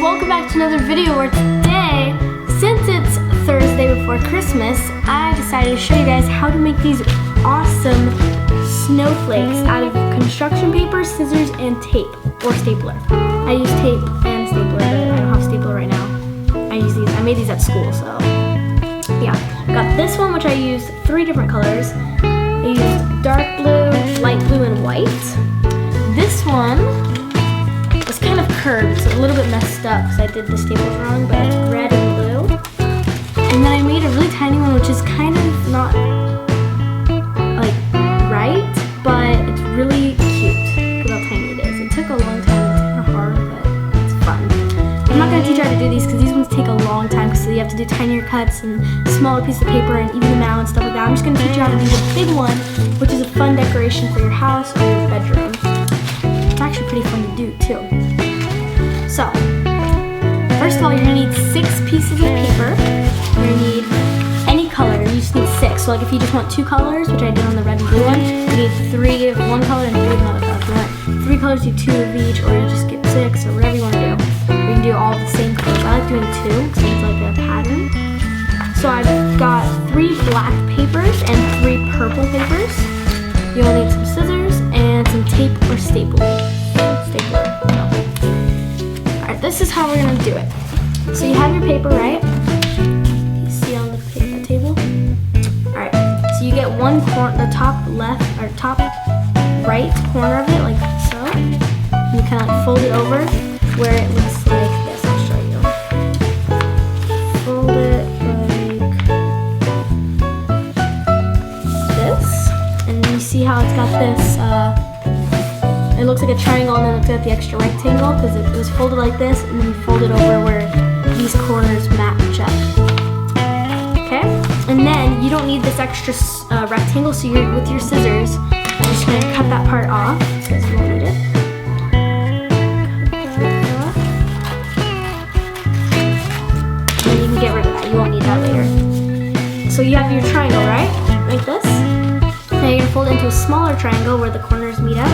welcome back to another video where today, since it's Thursday before Christmas, I decided to show you guys how to make these awesome snowflakes out of construction paper, scissors, and tape, or stapler. I use tape and stapler, but I don't have stapler right now. I made these at school, so yeah. I got this one, which I used 3 different colors. I used dark blue, light blue, and white. This one was kind of curved, so a little bit messed up because I did the staples wrong, but it's red and blue. And then I made a really tiny one, which is kind of not like right, but it's really cute. Look how tiny it is. It took a long time, it's kind of hard, but it's fun. I'm not going to teach you how to do these because these ones take a long time because you have to do tinier cuts and smaller pieces of paper and even them out and stuff like that. I'm just going to teach you how to do the big one, which is a fun decoration for your house or your bedroom. It's actually pretty fun to do too. So, first of all, you're going to need 6 pieces of paper. You're going to need any color. You just need 6. So like if you just want 2 colors, which I did on the red and blue one, you need 3 of one color and 3 of another color. If you want 3 colors, do 2 of each, or you just get 6, or whatever you want to do. You can do all the same colors. I like doing 2 because it's like a pattern. So I've got 3 black papers and 3 purple papers. You'll need some scissors and some tape or stapler. Alright, this is how we're going to do it. So you have your paper, right? You see on the paper table? Alright, so you get one corner, the top left, or top right corner of it, like so. And you kind of like fold it over where it looks like this. I'll show you. Fold it like this. And you see how it's got this, it looks like a triangle, and then it's got the extra rectangle because it was folded like this, and then you fold it over where these corners match up. Okay? And then you don't need this extra rectangle, so you're with your scissors, you're just going to cut that part off because you won't need it. And you can get rid of that. You won't need that later. So you have your triangle, right? Like this. Now you're going to fold it into a smaller triangle where the corners meet up.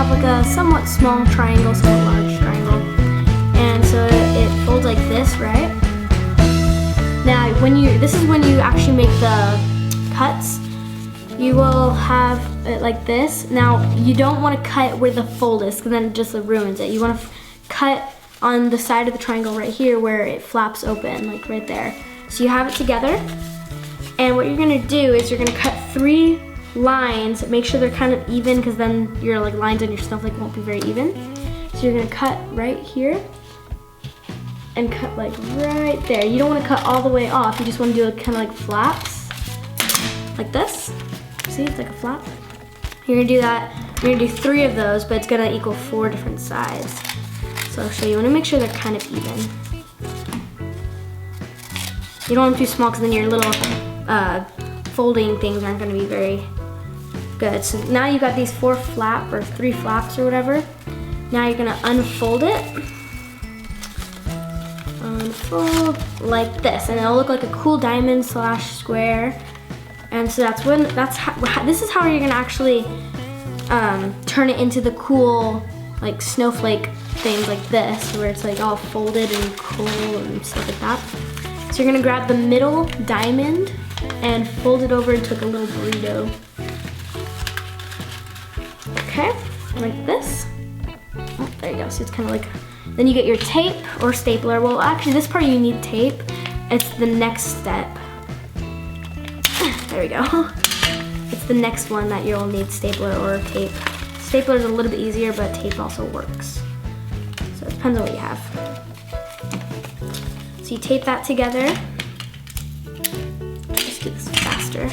Like a somewhat small triangle, somewhat large triangle, and so it folds like this, right? Now, this is when you actually make the cuts. You will have it like this. Now, you don't want to cut where the fold is, because then it just ruins it. You want to cut on the side of the triangle right here, where it flaps open, like right there. So you have it together, and what you're going to do is you're going to cut 3 lines. Make sure they're kind of even, because then your like lines on your snowflake won't be very even. So you're gonna cut right here and cut like right there. You don't want to cut all the way off. You just want to do kind of like flaps, like this. See, it's like a flap. You're gonna do that. You're gonna do 3 of those, but it's gonna equal 4 different sides. So I'll show you. You want to make sure they're kind of even. You don't want them too small, because then your little folding things aren't going to be very good. So now you've got these 3 flaps or whatever. Now you're gonna unfold it. Unfold like this, and it'll look like a cool diamond / square. And so this is how you're gonna actually turn it into the cool like snowflake things like this, where it's like all folded and cool and stuff like that. So you're gonna grab the middle diamond and fold it over into like a little burrito. Okay, like this. Oh, there you go. So it's kind of like, then you get your tape or stapler. Well, actually this part you need tape. It's the next step. There we go. It's the next one that you'll need stapler or tape. Stapler is a little bit easier, but tape also works. So it depends on what you have. So you tape that together. Let's do this faster.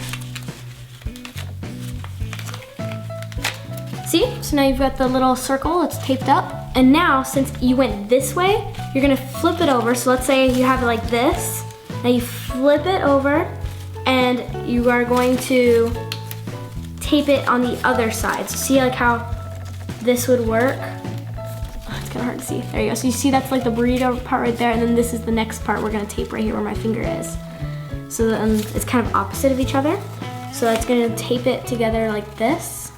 See? So now you've got the little circle, it's taped up. And now, since you went this way, you're gonna flip it over. So let's say you have it like this. Now you flip it over, and you are going to tape it on the other side. So see like how this would work? Oh, it's kind of hard to see. There you go. So you see that's like the burrito part right there, and then this is the next part we're gonna tape right here where my finger is. So then it's kind of opposite of each other. So that's gonna tape it together like this.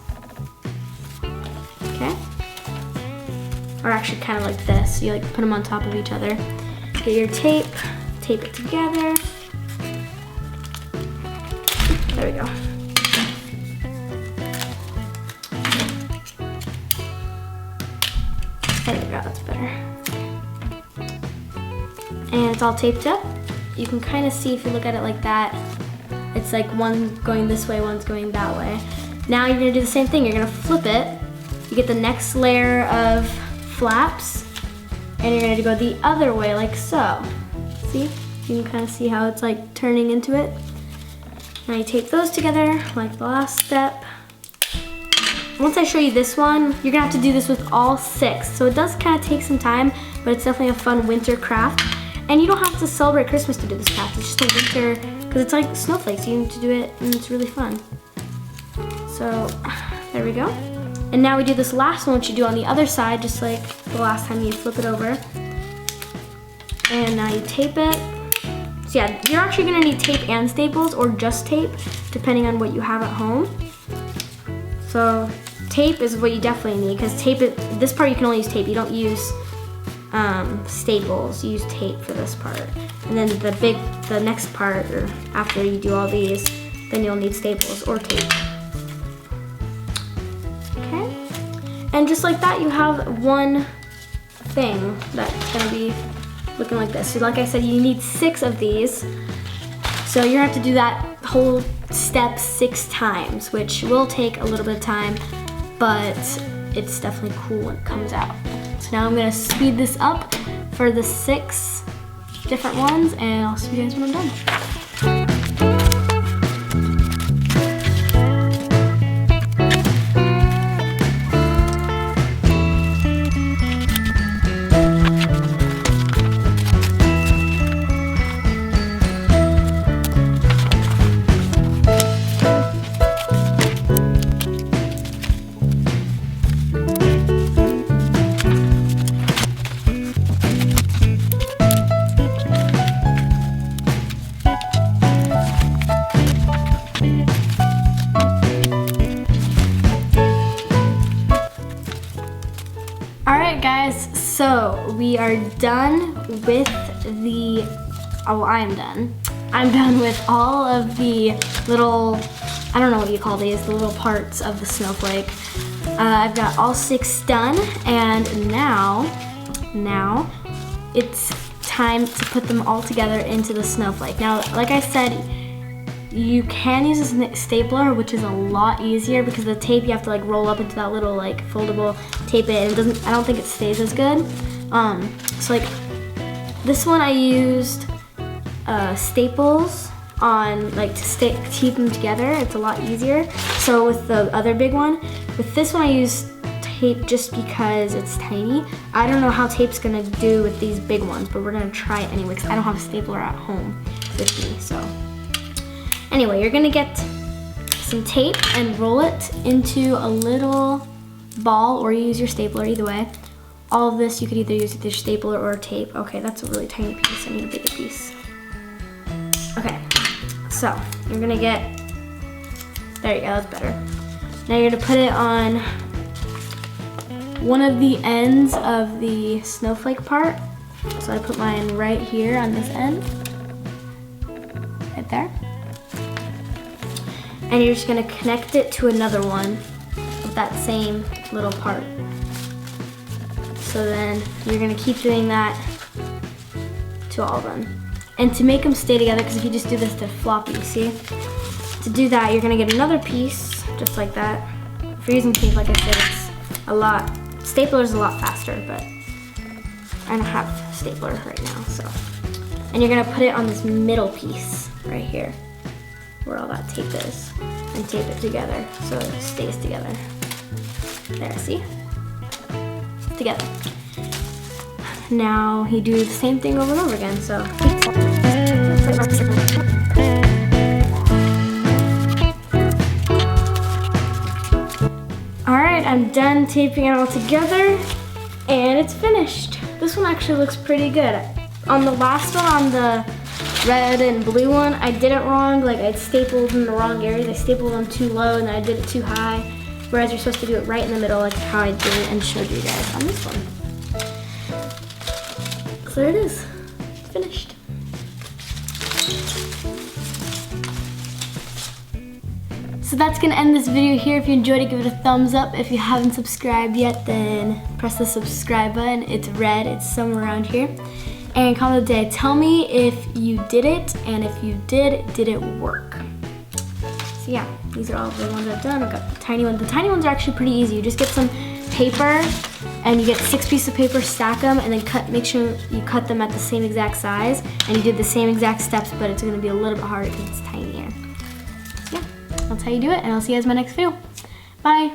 Okay. Or actually kind of like this. You like put them on top of each other. Get your tape, tape it together. There we go. There we go, that's better. And it's all taped up. You can kind of see if you look at it like that, it's like one going this way, one's going that way. Now you're gonna do the same thing. You're gonna flip it. You get the next layer of flaps, and you're gonna go the other way like so. See? You can kind of see how it's like turning into it. Now you tape those together like the last step. Once I show you this one, you're gonna have to do this with all 6. So it does kind of take some time, but it's definitely a fun winter craft. And you don't have to celebrate Christmas to do this craft. It's just a winter, because it's like snowflakes. You need to do it, and it's really fun. So there we go. And now we do this last one, which you do on the other side, just like the last time you flip it over. And now you tape it. So yeah, you're actually gonna need tape and staples, or just tape, depending on what you have at home. So tape is what you definitely need, because tape, this part you can only use tape. You don't use staples, you use tape for this part. And then the next part, or after you do all these, then you'll need staples or tape. Okay, and just like that, you have one thing that's gonna be looking like this. So like I said, you need 6 of these. So you're gonna have to do that whole step 6 times, which will take a little bit of time, but it's definitely cool when it comes out. So now I'm gonna speed this up for the 6 different ones, and I'll see you guys when I'm done. Alright guys, so we are done with the, oh, I'm done. I'm done with all of the little, I don't know what you call these, the little parts of the snowflake. I've got all 6 done, and now it's time to put them all together into the snowflake. Now, like I said, you can use a stapler, which is a lot easier, because the tape you have to like roll up into that little like foldable, tape it, and it doesn't, I don't think it stays as good. So like this one I used staples on like to keep them together. It's a lot easier. So with the other big one, with this one I used tape just because it's tiny. I don't know how tape's gonna do with these big ones, but we're gonna try it anyway, because I don't have a stapler at home with me. So anyway, you're gonna get some tape and roll it into a little ball, or use your stapler, either way. All of this you could either use with your stapler or tape. Okay, that's a really tiny piece, I need a bigger piece. Okay, so you're gonna get, there you go, that's better. Now you're gonna put it on one of the ends of the snowflake part. So I put mine right here on this end, right there. And you're just gonna connect it to another one with that same little part. So then you're gonna keep doing that to all of them. And to make them stay together, because if you just do this, they're floppy, see? To do that, you're gonna get another piece, just like that. If you're using tape, like I said, it's a lot, stapler's a lot faster, but I don't have a stapler right now, so. And you're gonna put it on this middle piece right here, where all that tape is, and tape it together so it stays together. There, see? Together. Now you do the same thing over and over again, so. Alright, I'm done taping it all together, and it's finished. This one actually looks pretty good. On the last one, on the red and blue one, I did it wrong. Like I stapled in the wrong areas. I stapled them too low and then I did it too high. Whereas you're supposed to do it right in the middle, like how I did it and showed you guys on this one. So there it is, finished. So that's gonna end this video here. If you enjoyed it, give it a thumbs up. If you haven't subscribed yet, then press the subscribe button. It's red, it's somewhere around here. And comment of the day, tell me if you did it, and if you did it work? So yeah, these are all the ones I've done. I've got the tiny ones. The tiny ones are actually pretty easy. You just get some paper, and you get 6 pieces of paper, stack them, and then make sure you cut them at the same exact size, and you did the same exact steps, but it's gonna be a little bit harder because it's tinier. So yeah, that's how you do it, and I'll see you guys in my next video. Bye.